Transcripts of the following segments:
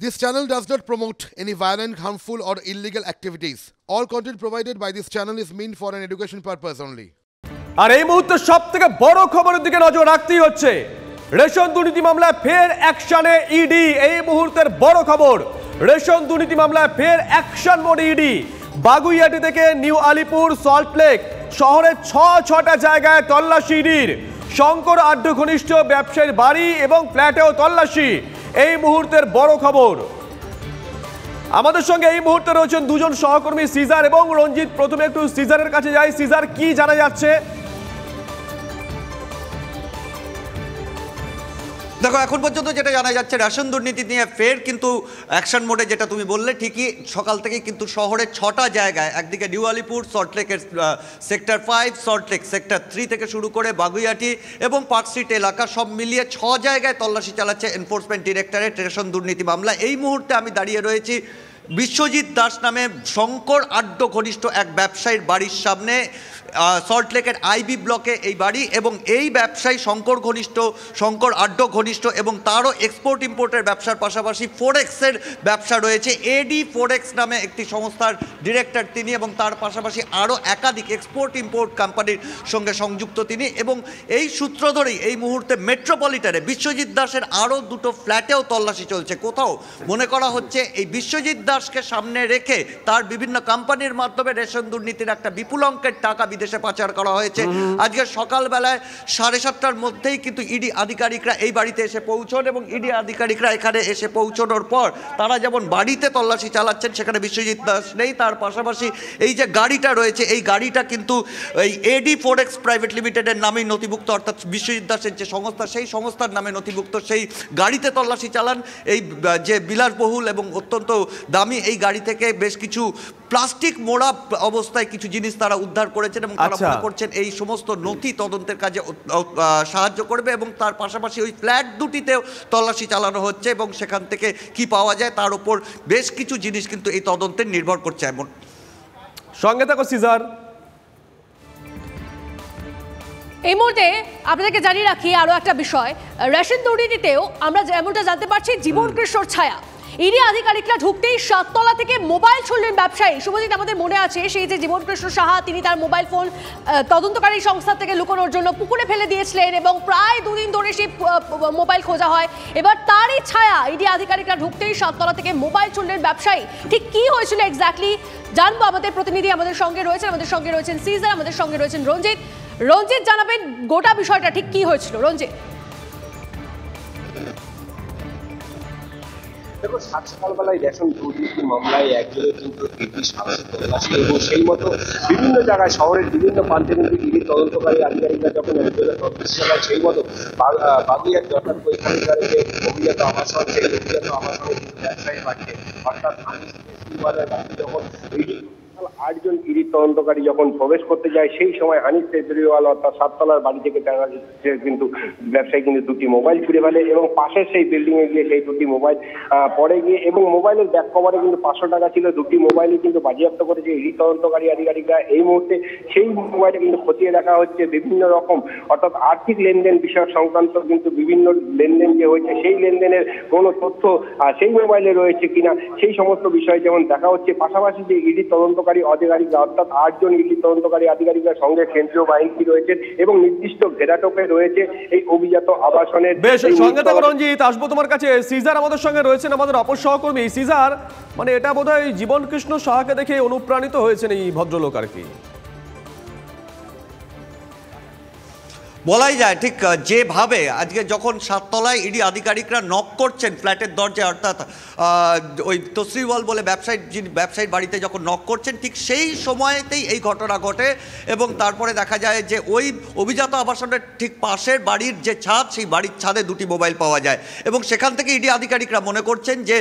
This channel does not promote any violent, harmful, or illegal activities. All content provided by this channel is meant for an education purpose only. আর এই মুহূর্তে সবথেকে বড় খবরের দিকে নজর রাখতেই হচ্ছে রেশন দুর্নীতি মামলায় ফের অ্যাকশনে ইডি। এই মুহূর্তের বড় খবর, রেশন দুর্নীতি মামলায় ফের অ্যাকশন মোডে ইডি। বাগুইয়াটি থেকে নিউ আলিপুর, সল্টলেক শহরের ছটা জায়গায় তল্লাশি ইডির। শঙ্কর আড্ড ঘনিষ্ঠ ব্যবসায়ীর বাড়ি এবং ফ্ল্যাটেও তল্লাশি। এই মুহূর্তের বড় খবর। আমাদের সঙ্গে এই মুহূর্তে রয়েছেন দুজন সহকর্মী সিজার এবং রঞ্জিত। প্রথমে একটু সিজারের কাছে যাই। সিজার, কি জানা যাচ্ছে? দেখো, এখন পর্যন্ত যেটা জানা যাচ্ছে, রেশন দুর্নীতি নিয়ে ফের কিন্তু অ্যাকশন মোডে, যেটা তুমি বললে ঠিকই, সকাল থেকেই কিন্তু শহরের 6টা জায়গায়, একদিকে নিউ আলিপুর, সল্টলেকের সেক্টর 5, সল্টলেক সেক্টর 3 থেকে শুরু করে বাগুইয়াটি এবং পার্ক স্ট্রিট এলাকা, সব মিলিয়ে 6 জায়গায় তল্লাশি চালাচ্ছে এনফোর্সমেন্ট ডিরেক্টরেট রেশন দুর্নীতি মামলা। এই মুহূর্তে আমি দাঁড়িয়ে রয়েছি বিশ্বজিৎ দাস নামে শঙ্কর আড্ড ঘনিষ্ঠ এক ব্যবসায়ীর বাড়ির সামনে। সল্টলেকের আইবি ব্লকে এই বাড়ি, এবং এই ব্যবসায়ী শঙ্কর আড্ড ঘনিষ্ঠ এবং তারও এক্সপোর্ট ইম্পোর্টের ব্যবসার পাশাপাশি ফোরেক্সের ব্যবসা রয়েছে। এডি ফোরেক্স নামে একটি সংস্থার ডিরেক্টর তিনি, এবং তার পাশাপাশি আরও একাধিক এক্সপোর্ট ইম্পোর্ট কোম্পানির সঙ্গে সংযুক্ত তিনি। এবং এই সূত্র ধরেই এই মুহূর্তে মেট্রোপলিটনে বিশ্বজিৎ দাসের আরও 2টো ফ্ল্যাটেও তল্লাশি চলছে। কোথাও মনে করা হচ্ছে এই বিশ্বজিৎ দাসকে সামনে রেখে তার বিভিন্ন কোম্পানির মাধ্যমে রেশন দুর্নীতির একটা বিপুল অঙ্কের টাকা দেশে পাচার করা হয়েছে। আজকে সকালবেলায় 7:30টার মধ্যেই কিন্তু ইডি আধিকারিকরা এই বাড়িতে এসে পৌঁছন, এবং ইডি আধিকারিকরা এখানে এসে পৌঁছানোর পর তারা যেমন বাড়িতে তল্লাশি চালাচ্ছেন, সেখানে বিশ্বজিৎ দাস নেই। তার পাশাপাশি এই যে গাড়িটা রয়েছে, এই গাড়িটা কিন্তু এই এডি ফোরেক্স প্রাইভেট লিমিটেডের নামেই নথিভুক্ত, অর্থাৎ বিশ্বজিৎ দাসের যে সংস্থা, সেই সংস্থার নামে নথিভুক্ত। সেই গাড়িতে তল্লাশি চালান। এই যে বিলাসবহুল এবং অত্যন্ত দামি এই গাড়ি থেকে বেশ কিছু প্লাস্টিক মোড়া অবস্থায় কিছু জিনিস তারা উদ্ধার করেছেন, এবং তারা মনে করছেন এই সমস্ত নথি তদন্তের কাজে সাহায্য করবে। এবং তার পাশাপাশি ওই ফ্ল্যাট দুটিতেও তল্লাশি চালানো হচ্ছে, এবং সেখান থেকে কি পাওয়া যায় তার উপর বেশ কিছু জিনিস কিন্তু এই তদন্তে নির্ভর করছে। এমন সঙ্গে থাকো সিজার। এই মুহূর্তে আপনাদেরকে জানিয়ে রাখি আরো একটা বিষয়, রেশন দুর্নীতিতেও আমরা যেমনটা জানতে পারছি জীবন কৃষ্ণর ছায়া। ইডি আধিকারিকরা ঢুকতেই 7তলা থেকে মোবাইল ছুড়লেন ব্যবসায়ী। শুভজিৎ, আমাদের মনে আছে সেই যে জীবন কৃষ্ণ সাহা, তিনি তার মোবাইল ফোন তদন্তকারী সংস্থা থেকে লুকোনোর জন্য পুকুরে ফেলে দিয়েছিলেন, এবং প্রায় 2 দিন ধরে সেই মোবাইল খোঁজা হয়। এবার তারই ছায়া, ইডি আধিকারিকরা ঢুকতেই 7তলা থেকে মোবাইল ছুড়লেন ব্যবসায়ী। ঠিক কি হয়েছিল এক্স্যাক্টলি জানবো। আমাদের প্রতিনিধি আমাদের সঙ্গে রয়েছেন সিজার, আমাদের সঙ্গে রয়েছেন রঞ্জিত। রঞ্জিত, জানাবেন গোটা বিষয়টা ঠিক কি হয়েছিল। রঞ্জিত, দেখো, সকালবেলায় রেশন দুর্নীতি মামলায় একজনে কিন্তু ইডি সামনে তল্লাশি, এবং সেই মতো বিভিন্ন জায়গায় শহরের বিভিন্ন প্রান্তে কিন্তু ইডি তদন্তকারী আধিকারিকরা যখন একজনের তল্লাশি চালায়, সেই মতো বাগুইয়ার অর্থাৎ ওইখানকার যে অভিজাত আবাসন, সেই অভিজাত আবাসনের ব্যবসায়ী বাড়িতে, অর্থাৎ যখন ইডি 8জন ইডি তদন্তকারী যখন প্রবেশ করতে যায়, সেই সময় হানিফ কেজরিওয়াল অর্থাৎ 7তলার বাড়ি থেকে কিন্তু ব্যবসায়ী কিন্তু 2টি মোবাইল ছুড়ে ফেলে, এবং পাশের সেই বিল্ডিং এ গিয়ে সেই 2টি মোবাইল পড়ে গিয়ে, এবং মোবাইলের ব্যাক কভারে কিন্তু 500 টাকা ছিল। 2টি মোবাইলই কিন্তু বাজেয়াপ্ত করেছে ইডি তদন্তকারী আধিকারিকরা। এই মুহূর্তে সেই মোবাইলে কিন্তু খতিয়ে দেখা হচ্ছে বিভিন্ন রকম, অর্থাৎ আর্থিক লেনদেন বিষয় সংক্রান্ত কিন্তু বিভিন্ন লেনদেন যে হয়েছে, সেই লেনদেনের কোনো তথ্য সেই মোবাইলে রয়েছে কিনা, সেই সমস্ত বিষয় যেমন দেখা হচ্ছে। পাশাপাশি যে ইডি তদন্তকারী আধিকারিকরা, অর্থাৎ 8জন ইডি তদন্তকারী আধিকারিকদের সঙ্গে কেন্দ্রীয় বাহিনী রয়েছে, এবং নির্দিষ্ট ঘেরাটোপে রয়েছে এই অভিজাত আবাসনের। বেশ, সঙ্গে থাকো রঞ্জিত, আসবো তোমার কাছে। সিজার আমাদের সঙ্গে রয়েছেন, আমাদের অপর সহকর্মী। সিজার, মানে এটা বোধহয় জীবন কৃষ্ণ সাহাকে দেখে অনুপ্রাণিত হয়েছেন এই ভদ্রলোক আর কি বলাই যায়। ঠিক যেভাবে আজকে যখন 7তলায় ইডি আধিকারিকরা নক করছেন ফ্ল্যাটের দরজায়, অর্থাৎ ওই তসরিওয়াল বলে ব্যবসায়ীর বাড়িতে যখন নক করছেন, ঠিক সেই সময়তেই এই ঘটনা ঘটে। এবং তারপরে দেখা যায় যে ওই অভিজাত আবাসনের ঠিক পাশের বাড়ির যে ছাদ, সেই বাড়ির ছাদে 2টি মোবাইল পাওয়া যায়, এবং সেখান থেকে ইডি আধিকারিকরা মনে করছেন যে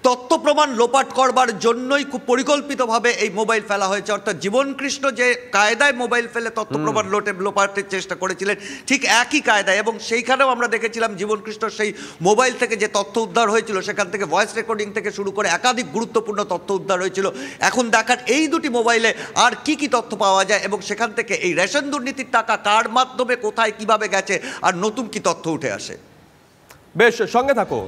তথ্য প্রমাণ লোপাট করবার জন্যই খুব পরিকল্পিতভাবে এই মোবাইল ফেলা হয়েছে। অর্থাৎ জীবন কৃষ্ণ যে কায়দায় মোবাইল ফেলে তথ্য প্রমাণ লোপাটের চেষ্টা করেছিলেন, ঠিক একই কায়দায়। এবং সেইখানেও আমরা দেখেছিলাম জীবন কৃষ্ণ সেই মোবাইল থেকে যে তথ্য উদ্ধার হয়েছিল, সেখান থেকে ভয়েস রেকর্ডিং থেকে শুরু করে একাধিক গুরুত্বপূর্ণ তথ্য উদ্ধার হয়েছিল। এখন দেখার এই 2টি মোবাইলে আর কি তথ্য পাওয়া যায়, এবং সেখান থেকে এই রেশন দুর্নীতির টাকা কার মাধ্যমে কোথায় কিভাবে গেছে, আর নতুন কি তথ্য উঠে আসে। বেশ, সঙ্গে থাকো।